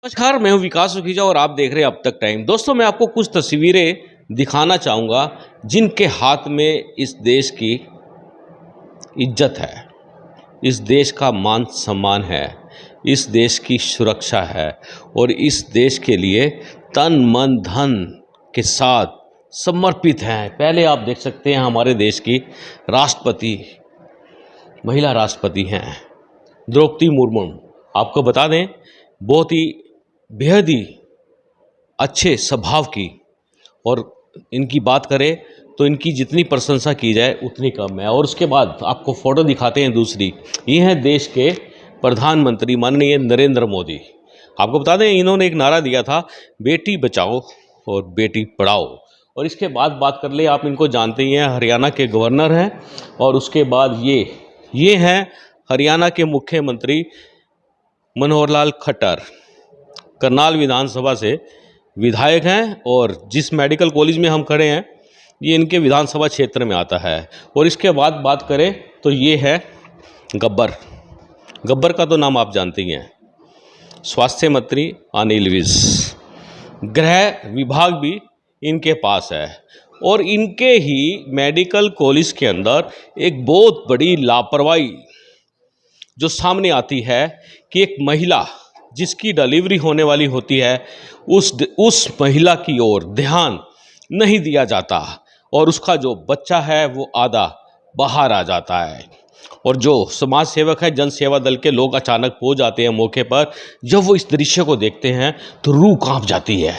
नमस्कार, मैं हूं विकास सुखीजा और आप देख रहे हैं अब तक टाइम। दोस्तों, मैं आपको कुछ तस्वीरें दिखाना चाहूँगा जिनके हाथ में इस देश की इज्जत है, इस देश का मान सम्मान है, इस देश की सुरक्षा है और इस देश के लिए तन मन धन के साथ समर्पित हैं। पहले आप देख सकते हैं हमारे देश की राष्ट्रपति, महिला राष्ट्रपति हैं द्रौपदी मुर्मू। आपको बता दें, बहुत ही बेहद ही अच्छे स्वभाव की, और इनकी बात करें तो इनकी जितनी प्रशंसा की जाए उतनी कम है। और उसके बाद आपको फ़ोटो दिखाते हैं दूसरी, ये हैं देश के प्रधानमंत्री माननीय नरेंद्र मोदी। आपको बता दें, इन्होंने एक नारा दिया था, बेटी बचाओ और बेटी पढ़ाओ। और इसके बाद बात कर ले, आप इनको जानते ही हैं, हरियाणा के गवर्नर हैं। और उसके बाद ये हैं हरियाणा के मुख्यमंत्री मनोहर लाल खट्टर, करनाल विधानसभा से विधायक हैं। और जिस मेडिकल कॉलेज में हम खड़े हैं ये इनके विधानसभा क्षेत्र में आता है। और इसके बाद बात करें तो ये है गब्बर का तो नाम आप जानते ही हैं, स्वास्थ्य मंत्री अनिल विज। गृह विभाग भी इनके पास है। और इनके ही मेडिकल कॉलेज के अंदर एक बहुत बड़ी लापरवाही जो सामने आती है कि एक महिला जिसकी डिलीवरी होने वाली होती है उस महिला की ओर ध्यान नहीं दिया जाता और उसका जो बच्चा है वो आधा बाहर आ जाता है। और जो समाज सेवक है, जन सेवा दल के लोग अचानक पहुंच जाते हैं मौके पर। जब वो इस दृश्य को देखते हैं तो रूह कांप जाती है।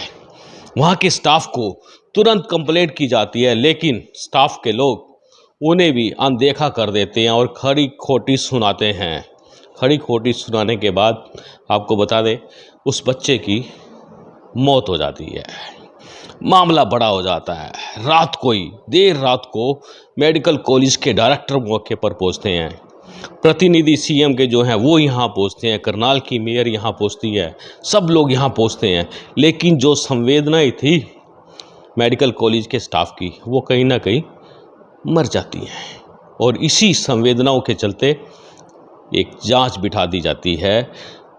वहाँ के स्टाफ को तुरंत कंप्लेंट की जाती है, लेकिन स्टाफ के लोग उन्हें भी अनदेखा कर देते हैं और खड़ी खोटी सुनाते हैं। खड़ी खोटी सुनाने के बाद आपको बता दें, उस बच्चे की मौत हो जाती है। मामला बड़ा हो जाता है। देर रात को मेडिकल कॉलेज के डायरेक्टर मौके पर पहुंचते हैं, प्रतिनिधि सीएम के जो हैं वो यहाँ पहुंचते हैं, करनाल की मेयर यहाँ पहुंचती है, सब लोग यहाँ पहुंचते हैं। लेकिन जो संवेदनाएं थी मेडिकल कॉलेज के स्टाफ की, वो कहीं ना कहीं मर जाती हैं। और इसी संवेदनाओं के चलते एक जांच बिठा दी जाती है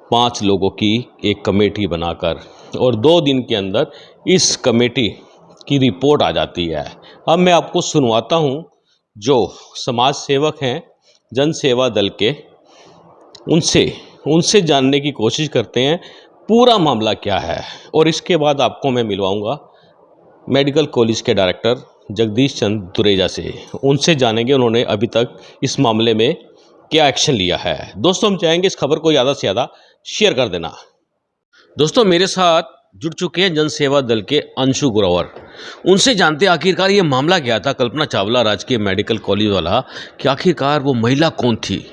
5 लोगों की एक कमेटी बनाकर, और 2 दिन के अंदर इस कमेटी की रिपोर्ट आ जाती है। अब मैं आपको सुनवाता हूं, जो समाज सेवक हैं जन सेवा दल के, उनसे जानने की कोशिश करते हैं पूरा मामला क्या है। और इसके बाद आपको मैं मिलवाऊंगा मेडिकल कॉलेज के डायरेक्टर जगदीश चंद्र दुरेजा से। उनसे जानेंगे उन्होंने अभी तक इस मामले में क्या एक्शन लिया है। दोस्तों, हम चाहेंगे इस खबर को ज़्यादा से ज़्यादा शेयर कर देना। दोस्तों, मेरे साथ जुड़ चुके हैं जन सेवा दल के अंशु ग्रोवर। उनसे जानते हैं आखिरकार ये मामला क्या था, कल्पना चावला राजकीय मेडिकल कॉलेज वाला, कि आखिरकार वो महिला कौन थी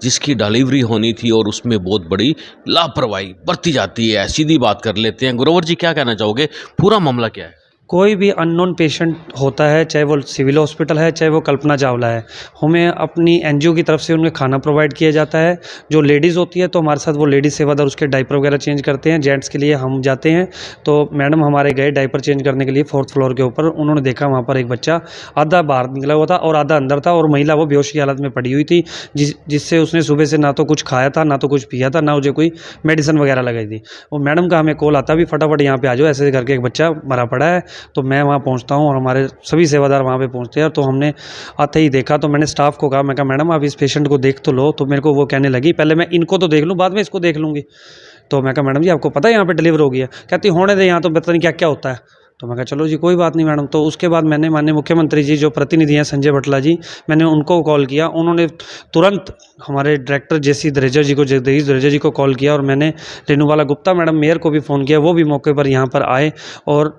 जिसकी डिलीवरी होनी थी और उसमें बहुत बड़ी लापरवाही बरती जाती है। सीधी बात कर लेते हैं। ग्रोवर जी, क्या कहना चाहोगे, पूरा मामला क्या है? कोई भी अननोन पेशेंट होता है, चाहे वो सिविल हॉस्पिटल है, चाहे वो कल्पना चावला है, हमें अपनी एनजीओ की तरफ से उन्हें खाना प्रोवाइड किया जाता है। जो लेडीज़ होती है तो हमारे साथ वो लेडीज़ सेवादार उसके डायपर वगैरह चेंज करते हैं। जेंट्स के लिए हम जाते हैं, तो मैडम हमारे गए डायपर चेंज करने के लिए 4th फ्लोर के ऊपर। उन्होंने देखा वहाँ पर एक बच्चा आधा बाहर निकला हुआ था और आधा अंदर था, और महिला वो बेहोश की हालत में पड़ी हुई थी, जिससे उसने सुबह से ना तो कुछ खाया था, ना तो कुछ पिया था, ना मुझे कोई मेडिसिन वगैरह लगाई थी। और मैडम का हमें कॉल आता भी, फटाफट यहाँ पे आ जाओ, ऐसे करके एक बच्चा मरा पड़ा है। तो मैं वहाँ पहुँचता हूँ और हमारे सभी सेवादार वहाँ पे पहुँचते हैं। तो हमने आते ही देखा, तो मैंने स्टाफ को कहा, मैं कहा मैडम आप इस पेशेंट को देख तो लो। तो मेरे को वो कहने लगी, पहले मैं इनको तो देख लूँ, बाद में इसको देख लूँगी। तो मैं कहा मैडम जी आपको पता है यहाँ पे डिलीवर हो गया? कहती होने दे, यहाँ तो पता नहीं क्या क्या होता है। तो मैं कहा चलो जी कोई बात नहीं मैडम। तो उसके बाद मैंने माननीय मुख्यमंत्री जी जो प्रतिनिधि हैं संजय बटला जी, मैंने उनको कॉल किया। उन्होंने तुरंत हमारे डायरेक्टर जगदीश दुरेजा जी को कॉल किया, और मैंने रेणुबाला गुप्ता मैडम मेयर को भी फ़ोन किया। वो भी मौके पर यहाँ पर आए, और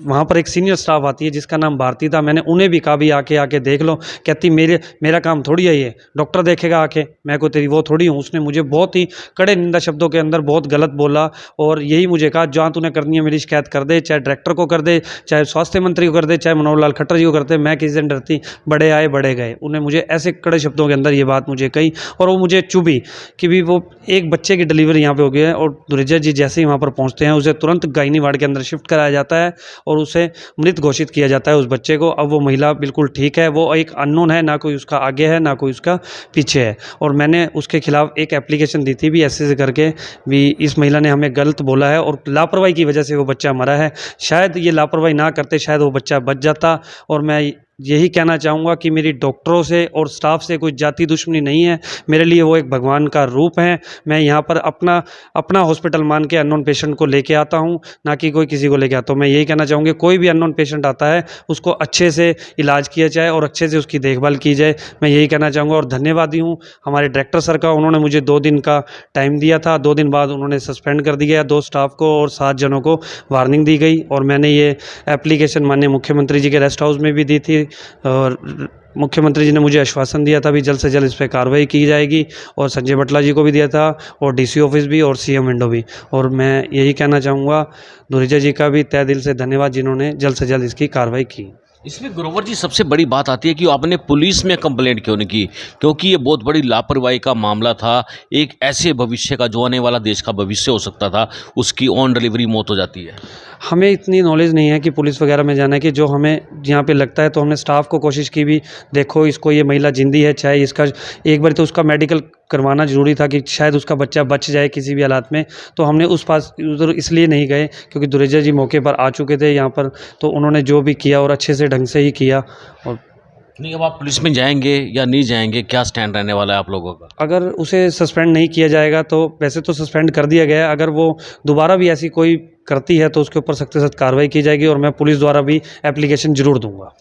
वहाँ पर एक सीनियर स्टाफ आती है जिसका नाम भारती था। मैंने उन्हें भी कहा भी आके देख लो। कहती मेरा काम थोड़ी है ये, डॉक्टर देखेगा आके, मैं को तेरी वो थोड़ी हूँ। उसने मुझे बहुत ही कड़े निंदा शब्दों के अंदर बहुत गलत बोला, और यही मुझे कहा जहाँ तूने करनी है मेरी शिकायत कर दे, चाहे डायरेक्टर को कर कर दे, चाहे स्वास्थ्य मंत्री को कर दे, चाहे मनोहर लाल खट्टर जी को करते, मैं किसी से नहीं डरती, बड़े आए बड़े गए। उन्हें मुझे ऐसे कड़े शब्दों के अंदर ये बात मुझे कही और वो मुझे चुभी कि भी वो एक बच्चे की डिलीवरी यहाँ पे हो गई है और दुरेजा जी जैसे ही वहाँ पर पहुँचते हैं उसे तुरंत गायनी वार्ड के अंदर शिफ्ट कराया जाता है और उसे मृत घोषित किया जाता है उस बच्चे को। अब वो महिला बिल्कुल ठीक है, वो एक अननोन है, ना कोई उसका आगे है ना कोई उसका पीछे है। और मैंने उसके खिलाफ एक एप्लीकेशन दी थी भी ऐसे करके भी इस महिला ने हमें गलत बोला है और लापरवाही की वजह से वो बच्चा मरा है। शायद ये लापरवाही ना करते शायद वो बच्चा बच जाता। और मैं यही कहना चाहूँगा कि मेरी डॉक्टरों से और स्टाफ से कोई जाति दुश्मनी नहीं है, मेरे लिए वो एक भगवान का रूप हैं। मैं यहाँ पर अपना हॉस्पिटल मान के अननोन पेशेंट को लेके आता हूँ, ना कि कोई किसी को लेके आता हूँ। मैं यही कहना चाहूँगी कोई भी अननोन पेशेंट आता है उसको अच्छे से इलाज किया जाए और अच्छे से उसकी देखभाल की जाए, मैं यही कहना चाहूँगा। और धन्यवादी हूँ हमारे डायरेक्टर सर का, उन्होंने मुझे 2 दिन का टाइम दिया था, 2 दिन बाद उन्होंने सस्पेंड कर दिया 2 स्टाफ को और 7 जनों को वार्निंग दी गई। और मैंने ये एप्लीकेशन माननीय मुख्यमंत्री जी के रेस्ट हाउस में भी दी थी और मुख्यमंत्री जी ने मुझे आश्वासन दिया था भी जल्द से जल्द इस पर कार्रवाई की जाएगी और संजय बटला जी को भी दिया था और डीसी ऑफिस भी और सीएम विंडो भी। और मैं यही कहना चाहूँगा दुरेजा जी का भी तहे दिल से धन्यवाद जिन्होंने जल्द से जल्द इसकी कार्रवाई की। इसमें ग्रोवर जी सबसे बड़ी बात आती है कि आपने पुलिस में कंप्लेंट क्यों नहीं की, क्योंकि ये बहुत बड़ी लापरवाही का मामला था। एक ऐसे भविष्य का जो आने वाला देश का भविष्य हो सकता था, उसकी ऑन डिलीवरी मौत हो जाती है। हमें इतनी नॉलेज नहीं है कि पुलिस वगैरह में जाना है कि जो हमें यहाँ पे लगता है तो हमने स्टाफ को कोशिश की भी, देखो इसको ये महिला जिंदी है, चाहे इसका एक बार तो उसका मेडिकल करवाना ज़रूरी था कि शायद उसका बच्चा बच जाए किसी भी हालात में। तो हमने उस पास उधर इसलिए नहीं गए क्योंकि दुरेजा जी मौके पर आ चुके थे यहाँ पर, तो उन्होंने जो भी किया और अच्छे से ढंग से ही किया। और नहीं, अब आप पुलिस में जाएंगे या नहीं जाएंगे, क्या स्टैंड रहने वाला है आप लोगों का? अगर उसे सस्पेंड नहीं किया जाएगा तो वैसे तो सस्पेंड कर दिया गया है, अगर वो दोबारा भी ऐसी कोई करती है तो उसके ऊपर सख्त से सख्त कार्रवाई की जाएगी और मैं पुलिस द्वारा भी एप्लीकेशन जरूर दूंगा।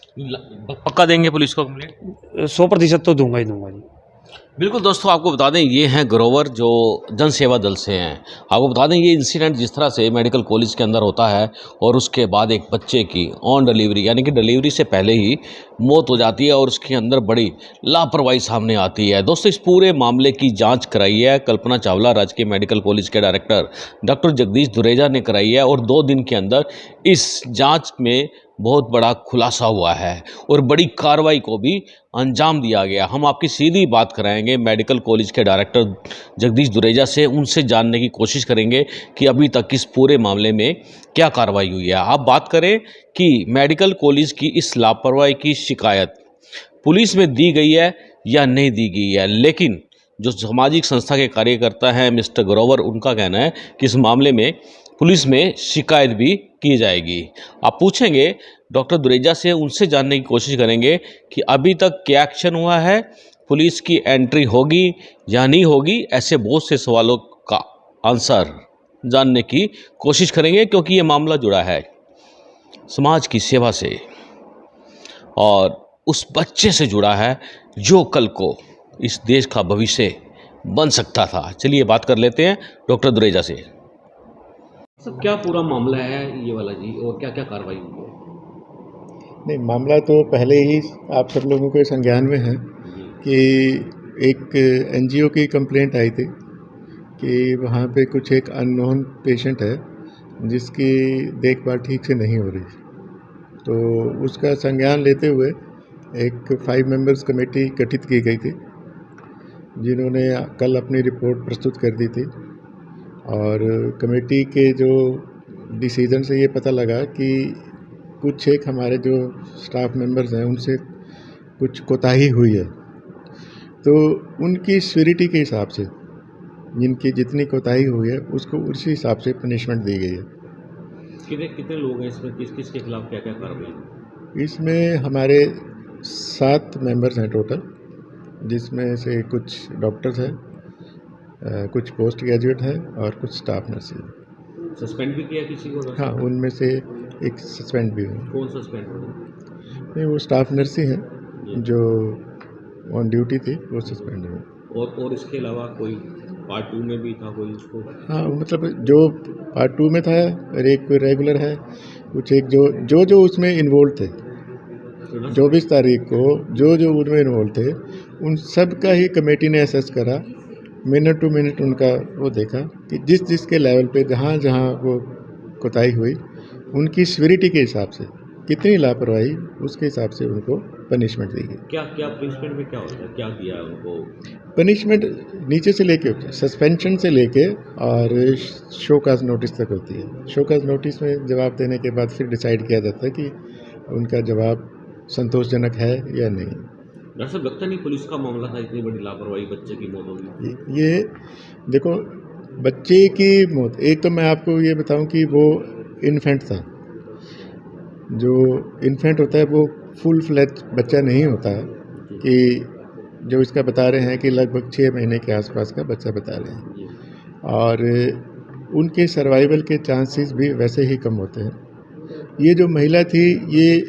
पक्का देंगे पुलिस को कंप्लेंट? 100% तो दूंगा ही दूंगा जी। बिल्कुल दोस्तों, आपको बता दें ये हैं ग्रोवर जो जन सेवा दल से हैं। आपको बता दें ये इंसिडेंट जिस तरह से मेडिकल कॉलेज के अंदर होता है और उसके बाद एक बच्चे की ऑन डिलीवरी यानी कि डिलीवरी से पहले ही मौत हो जाती है और उसके अंदर बड़ी लापरवाही सामने आती है। दोस्तों, इस पूरे मामले की जांच कराई है कल्पना चावला राजकीय मेडिकल कॉलेज के डायरेक्टर डॉक्टर जगदीश दुरेजा ने कराई है और 2 दिन के अंदर इस जाँच में बहुत बड़ा खुलासा हुआ है और बड़ी कार्रवाई को भी अंजाम दिया गया। हम आपकी सीधी बात कराएंगे मेडिकल कॉलेज के डायरेक्टर जगदीश दुरेजा से, उनसे जानने की कोशिश करेंगे कि अभी तक इस पूरे मामले में क्या कार्रवाई हुई है। आप बात करें कि मेडिकल कॉलेज की इस लापरवाही की शिकायत पुलिस में दी गई है या नहीं दी गई है, लेकिन जो सामाजिक संस्था के कार्यकर्ता हैं मिस्टर ग्रोवर, उनका कहना है कि इस मामले में पुलिस में शिकायत भी की जाएगी। आप पूछेंगे डॉक्टर दुरेजा से, उनसे जानने की कोशिश करेंगे कि अभी तक क्या एक्शन हुआ है, पुलिस की एंट्री होगी या नहीं होगी। ऐसे बहुत से सवालों का आंसर जानने की कोशिश करेंगे क्योंकि ये मामला जुड़ा है समाज की सेवा से और उस बच्चे से जुड़ा है जो कल को इस देश का भविष्य बन सकता था। चलिए बात कर लेते हैं डॉक्टर दुरेजा से। सब क्या पूरा मामला है ये वाला जी, और क्या क्या कार्रवाई हुई है? नहीं, मामला तो पहले ही आप सब लोगों के संज्ञान में है कि एक एनजीओ की कंप्लेंट आई थी कि वहाँ पे कुछ एक अननोन पेशेंट है जिसकी देखभाल ठीक से नहीं हो रही, तो उसका संज्ञान लेते हुए एक 5 मेंबर्स कमेटी गठित की गई थी जिन्होंने कल अपनी रिपोर्ट प्रस्तुत कर दी थी। और कमेटी के जो डिसीजन से ये पता लगा कि कुछ एक हमारे जो स्टाफ मेंबर्स हैं उनसे कुछ कोताही हुई है, तो उनकी सीवरिटी के हिसाब से जिनकी जितनी कोताही हुई है उसको उसी हिसाब से पनिशमेंट दी गई है। कितने लोग हैं इसमें, किस किस के खिलाफ क्या क्या कार्रवाई? इसमें हमारे 7 मेंबर्स हैं टोटल, जिसमें से कुछ डॉक्टर्स हैं, कुछ पोस्ट ग्रेजुएट हैं और कुछ स्टाफ नर्स हैं। सस्पेंड भी किया किसी को? हाँ, उनमें से एक सस्पेंड भी हुआ। कौन सस्पेंड हुआ? नहीं, वो स्टाफ नर्स ही हैं जो ऑन ड्यूटी थी, वो सस्पेंड हुए। और इसके अलावा कोई पार्ट 2 में भी था कोई उसको? हाँ, मतलब जो पार्ट 2 में था और एक कोई रेगुलर है, कुछ एक जो उसमें इन्वॉल्व थे 24 तारीख को जो उनमें इन्वॉल्व थे उन सब का ही कमेटी ने असेस करा, मिनट टू मिनट उनका वो देखा कि जिसके लेवल पे जहाँ वो कोताही हुई उनकी सिविरिटी के हिसाब से, कितनी लापरवाही उसके हिसाब से उनको पनिशमेंट दी गई। क्या क्या पनिशमेंट में क्या होता है, क्या दिया है उनको? पनिशमेंट नीचे से लेके सस्पेंशन से लेके और शो काज नोटिस तक होती है। शो काज नोटिस में जवाब देने के बाद फिर डिसाइड किया जाता है कि उनका जवाब संतोषजनक है या नहीं। डॉक्टर साहब, लगता नहीं पुलिस का मामला था, इतनी बड़ी लापरवाही, बच्चे की मौत होगी? ये देखो, बच्चे की मौत, एक तो मैं आपको ये बताऊं कि वो इन्फेंट था। जो इन्फेंट होता है वो फुल फ्लैज बच्चा नहीं होता है, कि जो इसका बता रहे हैं कि लगभग 6 महीने के आसपास का बच्चा बता रहे हैं, और उनके सर्वाइवल के चांसेस भी वैसे ही कम होते हैं। ये जो महिला थी, ये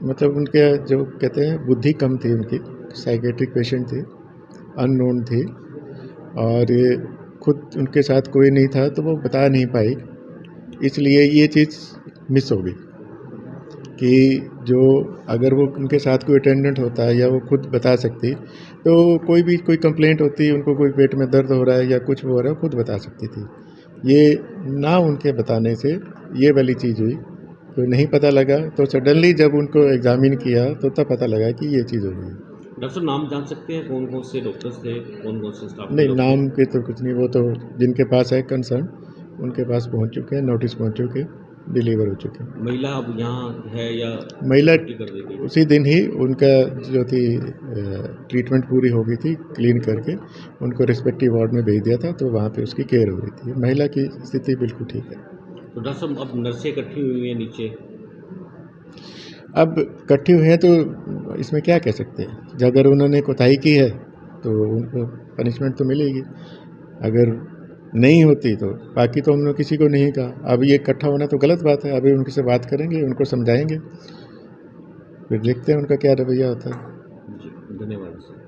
मतलब उनके जो कहते हैं बुद्धि कम थी, उनकी साइकेट्रिक पेशेंट थी, अननोन थी, और खुद उनके साथ कोई नहीं था तो वो बता नहीं पाई, इसलिए ये चीज़ मिस हो गई कि जो अगर वो उनके साथ कोई अटेंडेंट होता है या वो खुद बता सकती, तो कोई कंप्लेंट होती, उनको कोई पेट में दर्द हो रहा है या कुछ हो रहा है, खुद बता सकती थी। ये ना उनके बताने से ये वाली चीज़ हुई, तो नहीं पता लगा, तो सडनली जब उनको एग्जामिन किया तो तब पता लगा कि ये चीज़ हो गई। डॉक्टर साहब, नाम जान सकते हैं कौन कौन से डॉक्टर्स थे, कौन कौन से स्टाफ? नहीं, नाम के तो कुछ नहीं, वो तो जिनके पास है कंसर्न उनके पास पहुंच चुके हैं, नोटिस पहुंच चुके हैं, डिलीवर हो चुके हैं। महिला अब यहाँ है या महिला छुट्टी कर दी गई? उसी दिन ही उनका जो थी ट्रीटमेंट पूरी हो गई थी, क्लीन करके उनको रिस्पेक्टिव वार्ड में भेज दिया था, तो वहाँ पे उसकी केयर हो रही थी। महिला की स्थिति बिल्कुल ठीक है। तो डॉक्टर साहब, अब नर्सें इकट्ठी हुई हैं नीचे? अब इकट्ठी हुए हैं तो इसमें क्या कह सकते हैं, अगर उन्होंने कोताही की है तो उनको पनिशमेंट तो मिलेगी, अगर नहीं होती तो बाकी तो हमने किसी को नहीं कहा। अब ये इकट्ठा होना तो गलत बात है, अभी उनसे बात करेंगे, उनको समझाएंगे, फिर देखते हैं उनका क्या रवैया होता है। जी, धन्यवाद सर।